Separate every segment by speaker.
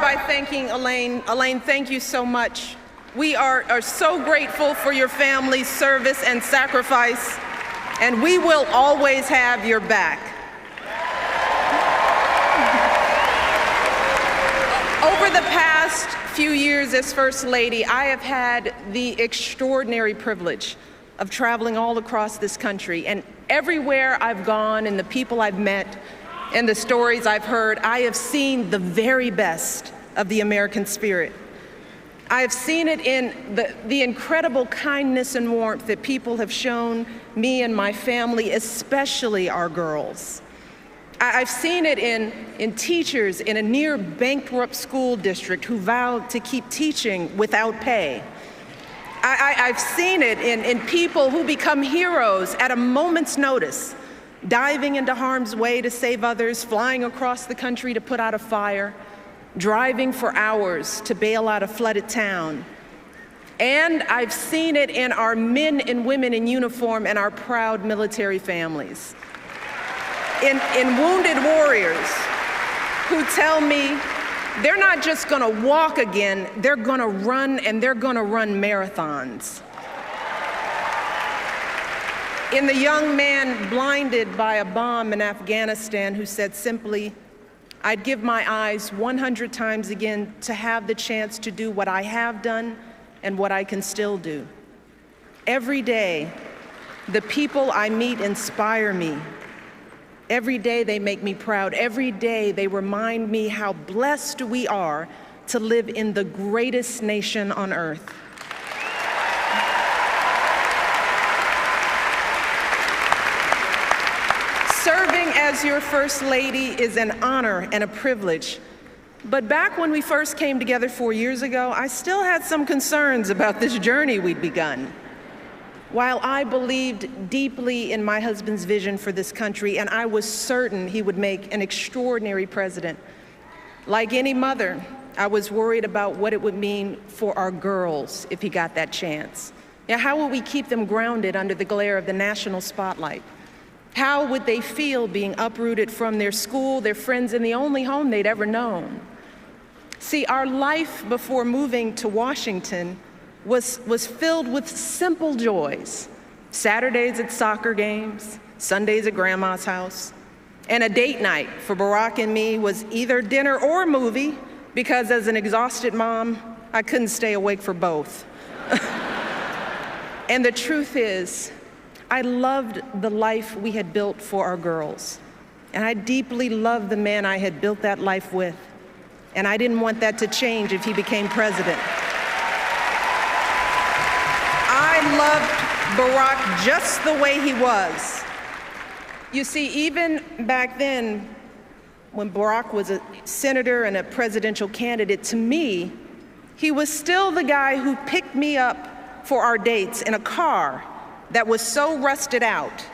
Speaker 1: by thanking Elaine. Elaine, thank you so much. We are so grateful for your family's service and sacrifice, and we will always have your back. Over the past few years as First Lady, I have had the extraordinary privilege of traveling all across this country, and everywhere I've gone and the people I've met and the stories I've heard, I have seen the very best of the American spirit. I have seen it in the incredible kindness and warmth that people have shown me and my family, especially our girls. I've seen it in teachers in a near bankrupt school district who vowed to keep teaching without pay. I've seen it in people who become heroes at a moment's notice, diving into harm's way to save others, flying across the country to put out a fire, driving for hours to bail out a flooded town. And I've seen it in our men and women in uniform and our proud military families. In wounded warriors who tell me they're not just gonna walk again, they're gonna run, and they're gonna run marathons. In the young man blinded by a bomb in Afghanistan who said simply, I'd give my eyes 100 times again to have the chance to do what I have done and what I can still do. Every day, the people I meet inspire me. Every day they make me proud. Every day they remind me how blessed we are to live in the greatest nation on earth. Serving as your First Lady is an honor and a privilege. But back when we first came together 4 years ago, I still had some concerns about this journey we'd begun. While I believed deeply in my husband's vision for this country, and I was certain he would make an extraordinary president, like any mother, I was worried about what it would mean for our girls if he got that chance. Now, how would we keep them grounded under the glare of the national spotlight? How would they feel being uprooted from their school, their friends, and the only home they'd ever known? See, our life before moving to Washington was filled with simple joys. Saturdays at soccer games, Sundays at grandma's house, and a date night for Barack and me was either dinner or a movie, because as an exhausted mom, I couldn't stay awake for both. And the truth is, I loved the life we had built for our girls, and I deeply loved the man I had built that life with, and I didn't want that to change if he became president. I loved Barack just the way he was. You see, even back then, when Barack was a senator and a presidential candidate, to me, he was still the guy who picked me up for our dates in a car that was so rusted out,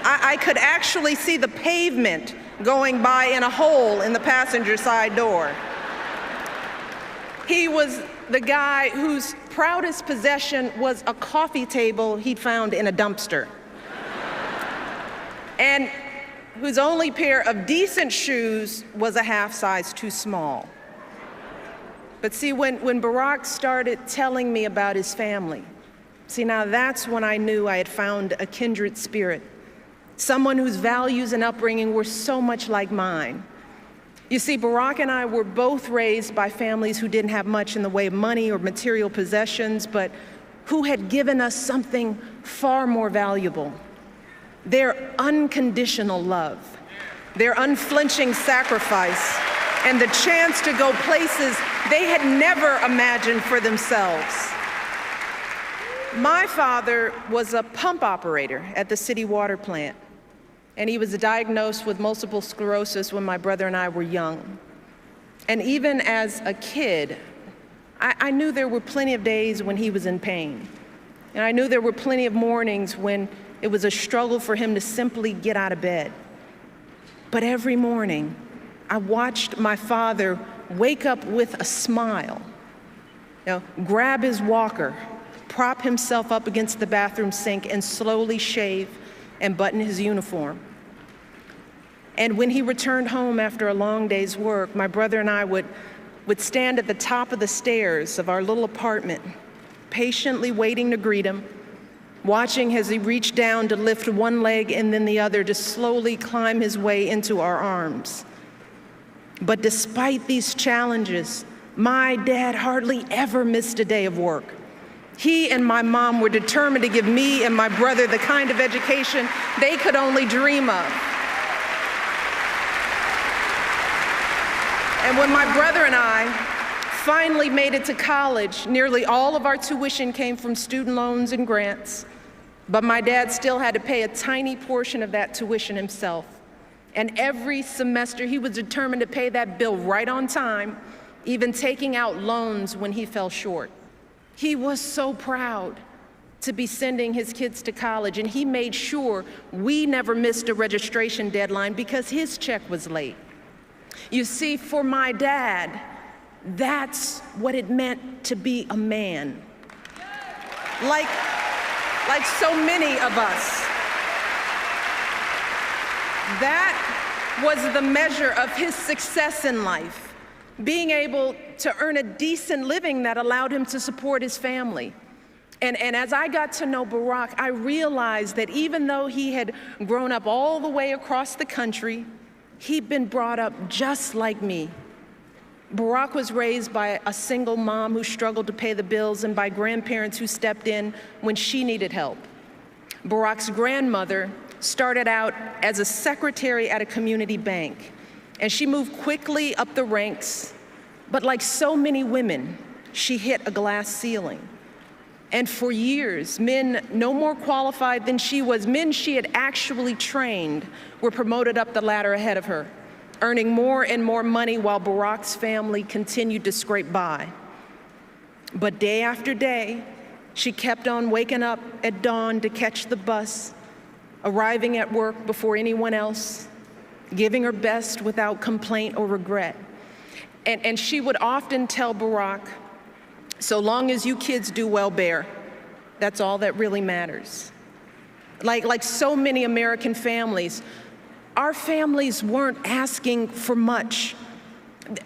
Speaker 1: I could actually see the pavement going by in a hole in the passenger side door. He was the guy whose proudest possession was a coffee table he'd found in a dumpster, and whose only pair of decent shoes was a half size too small. But see, when Barack started telling me about his family, see, now that's when I knew I had found a kindred spirit, someone whose values and upbringing were so much like mine. You see, Barack and I were both raised by families who didn't have much in the way of money or material possessions, but who had given us something far more valuable: their unconditional love, their unflinching sacrifice, and the chance to go places they had never imagined for themselves. My father was a pump operator at the city water plant, and he was diagnosed with multiple sclerosis when my brother and I were young. And even as a kid, I knew there were plenty of days when he was in pain. And I knew there were plenty of mornings when it was a struggle for him to simply get out of bed. But every morning, I watched my father wake up with a smile, grab his walker, prop himself up against the bathroom sink, and slowly shave and button his uniform. And when he returned home after a long day's work, my brother and I would would stand at the top of the stairs of our little apartment, patiently waiting to greet him, watching as he reached down to lift one leg and then the other to slowly climb his way into our arms. But despite these challenges, my dad hardly ever missed a day of work. He and my mom were determined to give me and my brother the kind of education they could only dream of. And when my brother and I finally made it to college, nearly all of our tuition came from student loans and grants, but my dad still had to pay a tiny portion of that tuition himself. And every semester, he was determined to pay that bill right on time, even taking out loans when he fell short. He was so proud to be sending his kids to college, and he made sure we never missed a registration deadline because his check was late. You see, for my dad, that's what it meant to be a man. Like so many of us. That was the measure of his success in life, being able to earn a decent living that allowed him to support his family. And as I got to know Barack, I realized that even though he had grown up all the way across the country, he'd been brought up just like me. Barack was raised by a single mom who struggled to pay the bills and by grandparents who stepped in when she needed help. Barack's grandmother started out as a secretary at a community bank, and she moved quickly up the ranks, but like so many women, she hit a glass ceiling. And for years, men no more qualified than she was, men she had actually trained, were promoted up the ladder ahead of her, earning more and more money while Barack's family continued to scrape by. But day after day, she kept on waking up at dawn to catch the bus, arriving at work before anyone else, giving her best without complaint or regret. And she would often tell Barack, so long as you kids do well, Bear, that's all that really matters. Like so many American families, our families weren't asking for much.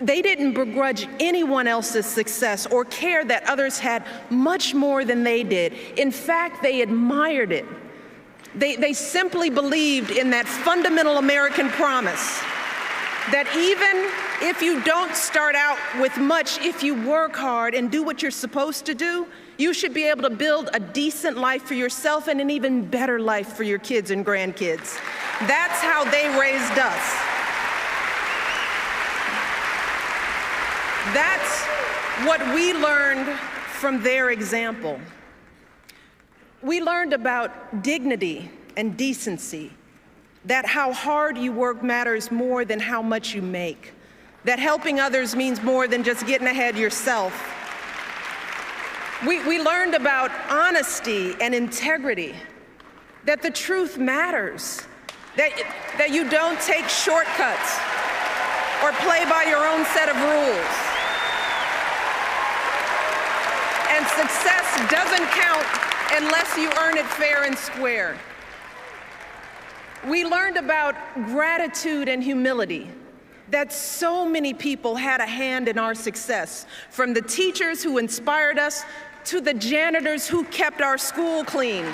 Speaker 1: They didn't begrudge anyone else's success or care that others had much more than they did. In fact, they admired it. They simply believed in that fundamental American promise that even if you don't start out with much, if you work hard and do what you're supposed to do, you should be able to build a decent life for yourself and an even better life for your kids and grandkids. That's how they raised us. That's what we learned from their example. We learned about dignity and decency, that how hard you work matters more than how much you make, that helping others means more than just getting ahead yourself. We learned about honesty and integrity, that the truth matters, that you don't take shortcuts or play by your own set of rules. And success doesn't count unless you earn it fair and square. We learned about gratitude and humility, that so many people had a hand in our success, from the teachers who inspired us to the janitors who kept our school clean.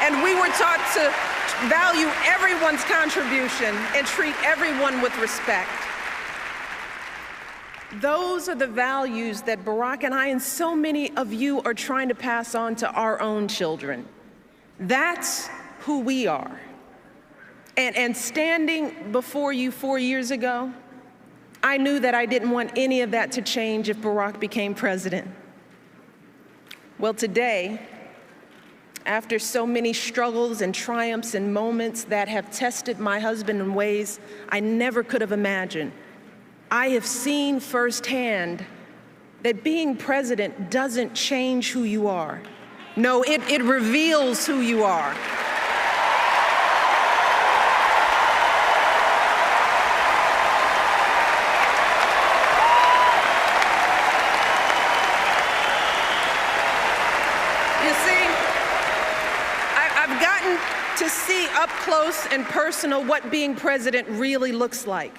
Speaker 1: And we were taught to value everyone's contribution and treat everyone with respect. Those are the values that Barack and I and so many of you are trying to pass on to our own children. That's who we are. And standing before you 4 years ago, I knew that I didn't want any of that to change if Barack became president. Well, today, after so many struggles and triumphs and moments that have tested my husband in ways I never could have imagined, I have seen firsthand that being president doesn't change who you are. No, it reveals who you are. To see up close and personal what being president really looks like.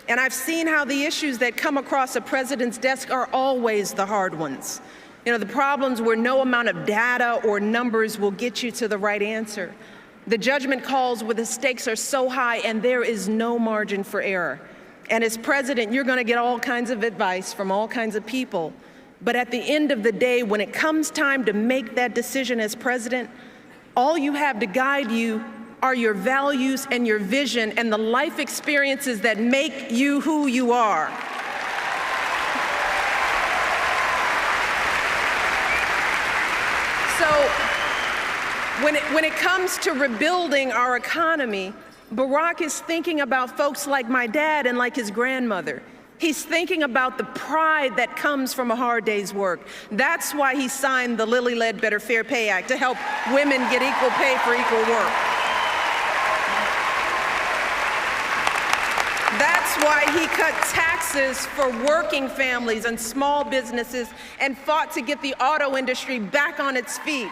Speaker 1: And I've seen how the issues that come across a president's desk are always the hard ones. You know, the problems where no amount of data or numbers will get you to the right answer. The judgment calls where the stakes are so high and there is no margin for error. And as president, you're going to get all kinds of advice from all kinds of people. But at the end of the day, when it comes time to make that decision as president, all you have to guide you are your values and your vision and the life experiences that make you who you are. So when it comes to rebuilding our economy, Barack is thinking about folks like my dad and like his grandmother. He's thinking about the pride that comes from a hard day's work. That's why he signed the Lilly Ledbetter Fair Pay Act, to help women get equal pay for equal work. That's why he cut taxes for working families and small businesses and fought to get the auto industry back on its feet.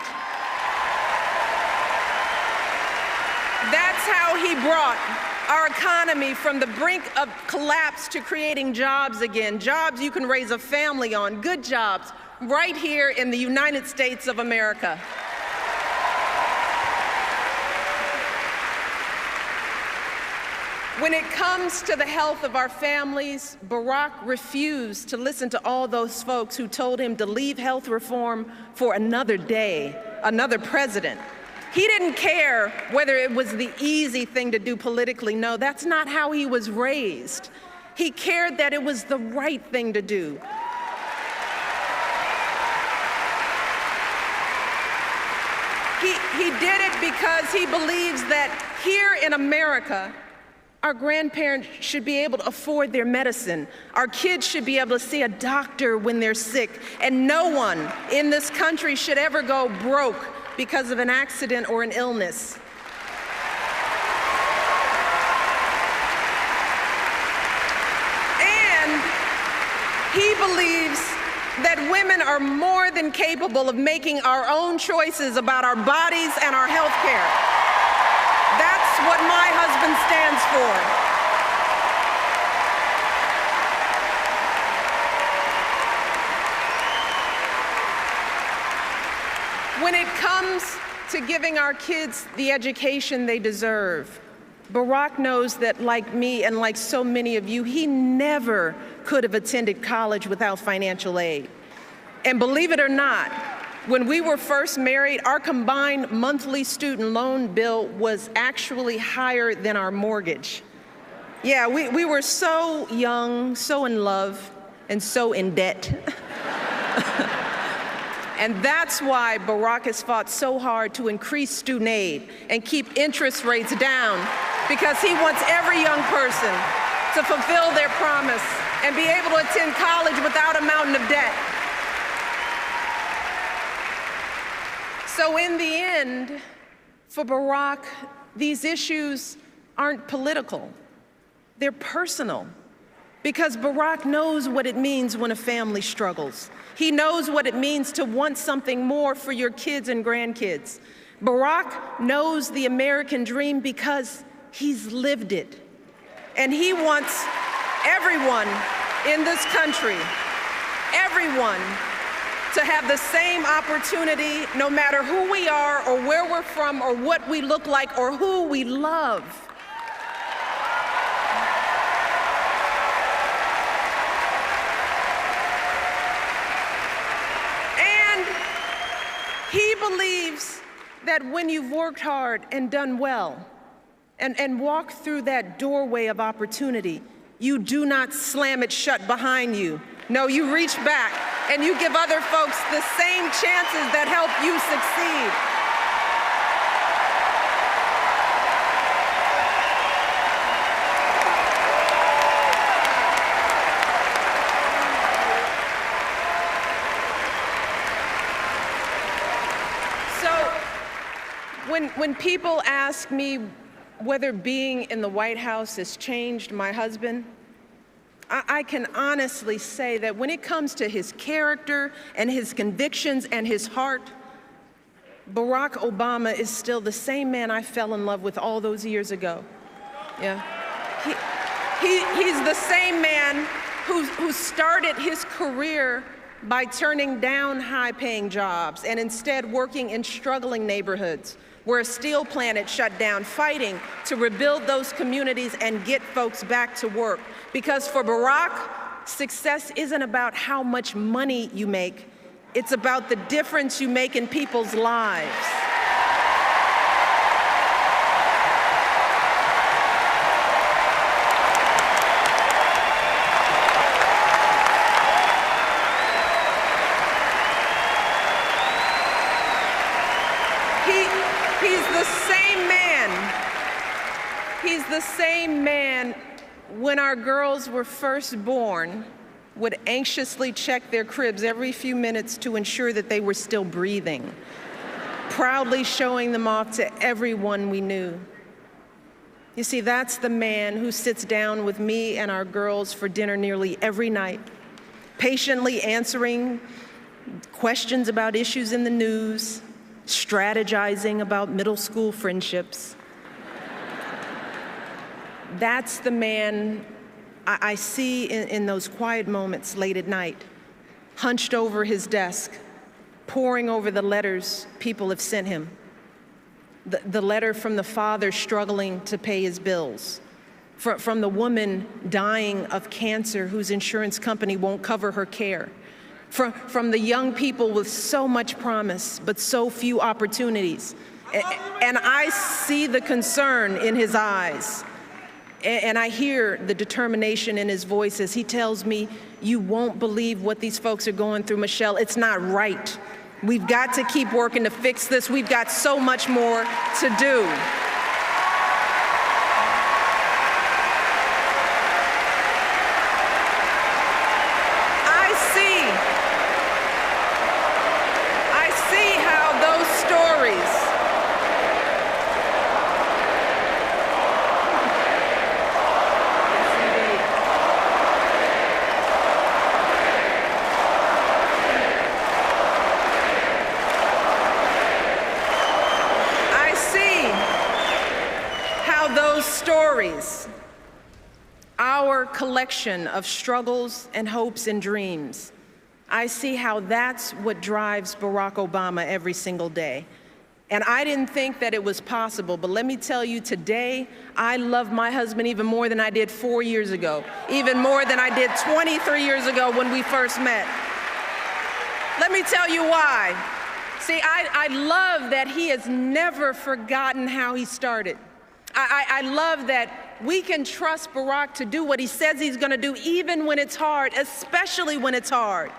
Speaker 1: That's how he brought our economy from the brink of collapse to creating jobs again, jobs you can raise a family on, good jobs, right here in the United States of America. When it comes to the health of our families, Barack refused to listen to all those folks who told him to leave health reform for another day, another president. He didn't care whether it was the easy thing to do politically. No, that's not how he was raised. He cared that it was the right thing to do. He did it because he believes that here in America, our grandparents should be able to afford their medicine. Our kids should be able to see a doctor when they're sick. And no one in this country should ever go broke because of an accident or an illness. And he believes that women are more than capable of making our own choices about our bodies and our health care. That's what my husband stands for. When it comes to giving our kids the education they deserve, Barack knows that, like me and like so many of you, he never could have attended college without financial aid. And believe it or not, when we were first married, our combined monthly student loan bill was actually higher than our mortgage. Yeah, we were so young, so in love, and so in debt. And that's why Barack has fought so hard to increase student aid and keep interest rates down, because he wants every young person to fulfill their promise and be able to attend college without a mountain of debt. So in the end, for Barack, these issues aren't political, they're personal. Because Barack knows what it means when a family struggles. He knows what it means to want something more for your kids and grandkids. Barack knows the American dream because he's lived it. And he wants everyone in this country, everyone, to have the same opportunity, no matter who we are or where we're from or what we look like or who we love. He believes that when you've worked hard and done well and walked through that doorway of opportunity, you do not slam it shut behind you. No, you reach back and you give other folks the same chances that help you succeed. When people ask me whether being in the White House has changed my husband, I can honestly say that when it comes to his character and his convictions and his heart, Barack Obama is still the same man I fell in love with all those years ago. Yeah. He's the same man who started his career by turning down high-paying jobs and instead working in struggling neighborhoods where a steel plant had shut down, fighting to rebuild those communities and get folks back to work. Because for Barack, success isn't about how much money you make, it's about the difference you make in people's lives. He's the same man when our girls were first born would anxiously check their cribs every few minutes to ensure that they were still breathing, proudly showing them off to everyone we knew. You see, that's the man who sits down with me and our girls for dinner nearly every night, patiently answering questions about issues in the news, strategizing about middle school friendships. That's the man I see in those quiet moments late at night, hunched over his desk, poring over the letters people have sent him. The letter from the father struggling to pay his bills, from the woman dying of cancer whose insurance company won't cover her care, from the young people with so much promise but so few opportunities. And I see the concern in his eyes. And I hear the determination in his voice as he tells me, you won't believe what these folks are going through, Michelle. It's not right. We've got to keep working to fix this. We've got so much more to do. I see how those stories our collection of struggles and hopes and dreams. I see how that's what drives Barack Obama every single day. And I didn't think that it was possible, but let me tell you, today, I love my husband even more than I did 4 years ago, even more than I did 23 years ago when we first met. Let me tell you why. See, I love that he has never forgotten how he started. I love that we can trust Barack to do what he says he's going to do, even when it's hard, especially when it's hard.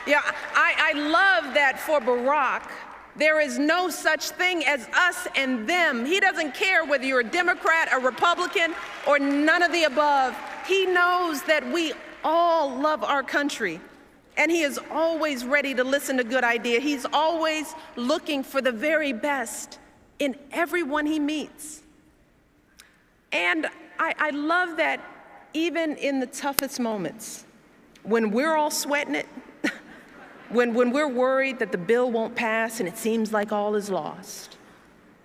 Speaker 1: Yeah, I love that for Barack, there is no such thing as us and them. He doesn't care whether you're a Democrat, a Republican, or none of the above. He knows that we all love our country, and he is always ready to listen to good ideas. He's always looking for the very best in everyone he meets. And I love that even in the toughest moments, when we're all sweating it, when we're worried that the bill won't pass and it seems like all is lost.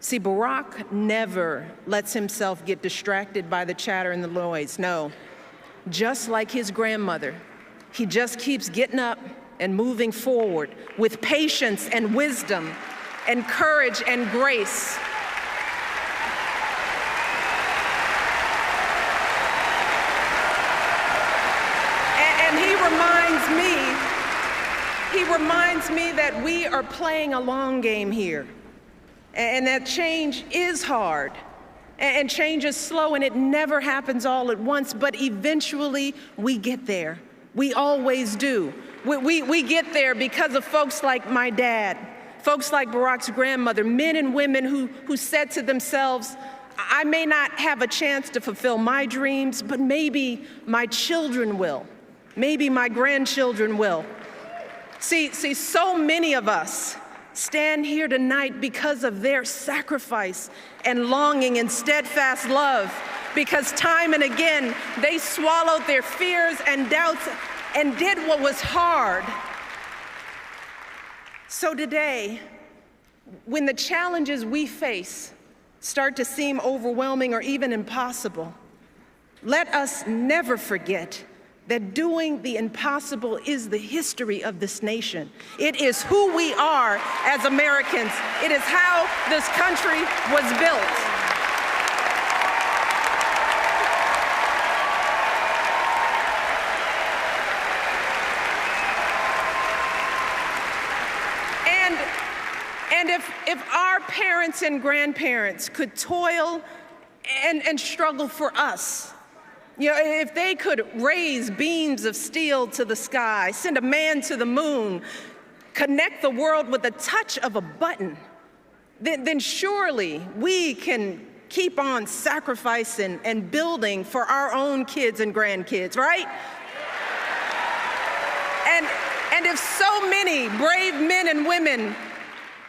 Speaker 1: See, Barack never lets himself get distracted by the chatter and the noise. No, just like his grandmother, he just keeps getting up and moving forward with patience and wisdom and courage and grace. He reminds me that we are playing a long game here, and that change is hard, and change is slow, and it never happens all at once, but eventually we get there. We always do. We get there because of folks like my dad, folks like Barack's grandmother, men and women who said to themselves, I may not have a chance to fulfill my dreams, but maybe my children will. Maybe my grandchildren will. See, so many of us stand here tonight because of their sacrifice and longing and steadfast love, because time and again, they swallowed their fears and doubts and did what was hard. So today, when the challenges we face start to seem overwhelming or even impossible, Let us never forget that doing the impossible is the history of this nation. It is who we are as Americans. It is how this country was built. And if our parents and grandparents could toil and struggle for us, if they could raise beams of steel to the sky, send a man to the moon, connect the world with the touch of a button, then surely we can keep on sacrificing and building for our own kids and grandkids, right? And if so many brave men and women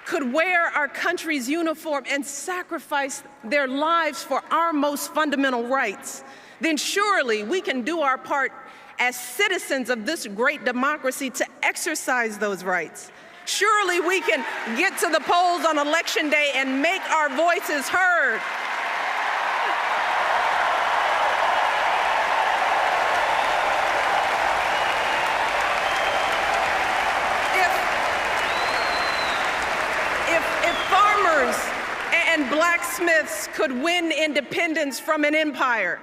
Speaker 1: could wear our country's uniform and sacrifice their lives for our most fundamental rights, then surely we can do our part as citizens of this great democracy to exercise those rights. Surely we can get to the polls on Election Day and make our voices heard. If farmers and blacksmiths could win independence from an empire,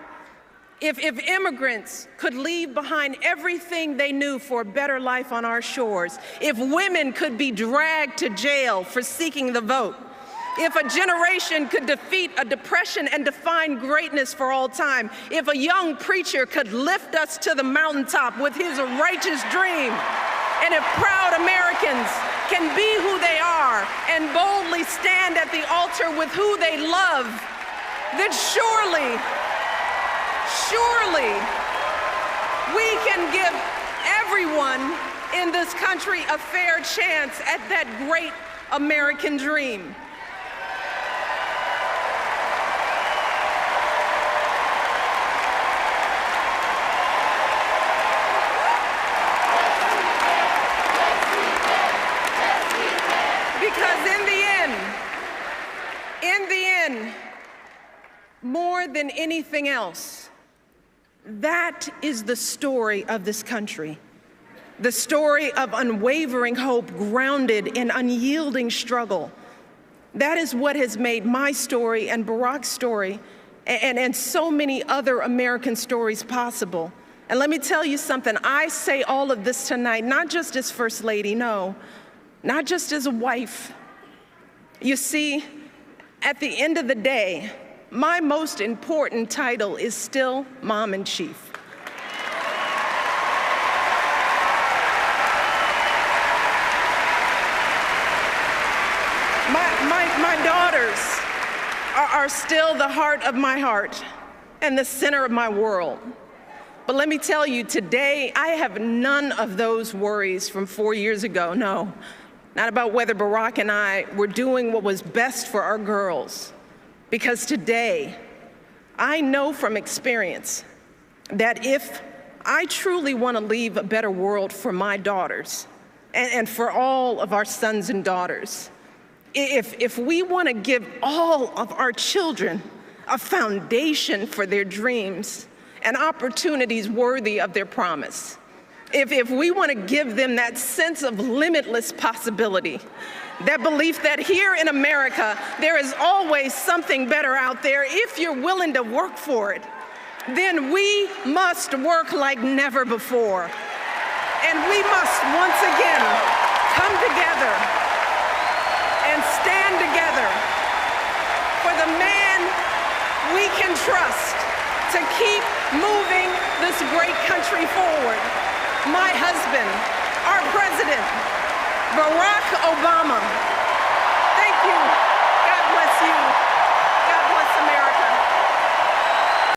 Speaker 1: if immigrants could leave behind everything they knew for a better life on our shores, if women could be dragged to jail for seeking the vote, if a generation could defeat a depression and define greatness for all time, if a young preacher could lift us to the mountaintop with his righteous dream, and if proud Americans can be who they are and boldly stand at the altar with who they love, then surely we can give everyone in this country a fair chance at that great American dream. Because in the end, more than anything else, that is the story of this country. The story of unwavering hope grounded in unyielding struggle. That is what has made my story and Barack's story and so many other American stories possible. And let me tell you something, I say all of this tonight, not just as First Lady, no, not just as a wife. You see, at the end of the day, my most important title is still Mom-in-Chief. My daughters are still the heart of my heart and the center of my world. But let me tell you, today I have none of those worries from 4 years ago, no. Not about whether Barack and I were doing what was best for our girls. Because today, I know from experience that if I truly want to leave a better world for my daughters and for all of our sons and daughters, if we want to give all of our children a foundation for their dreams and opportunities worthy of their promise, if we want to give them that sense of limitless possibility, that belief that here in America, there is always something better out there if you're willing to work for it, then we must work like never before. And we must once again come together and stand together for the man we can trust to keep moving this great country forward. My husband, our president, Barack Obama. Thank you. God bless you.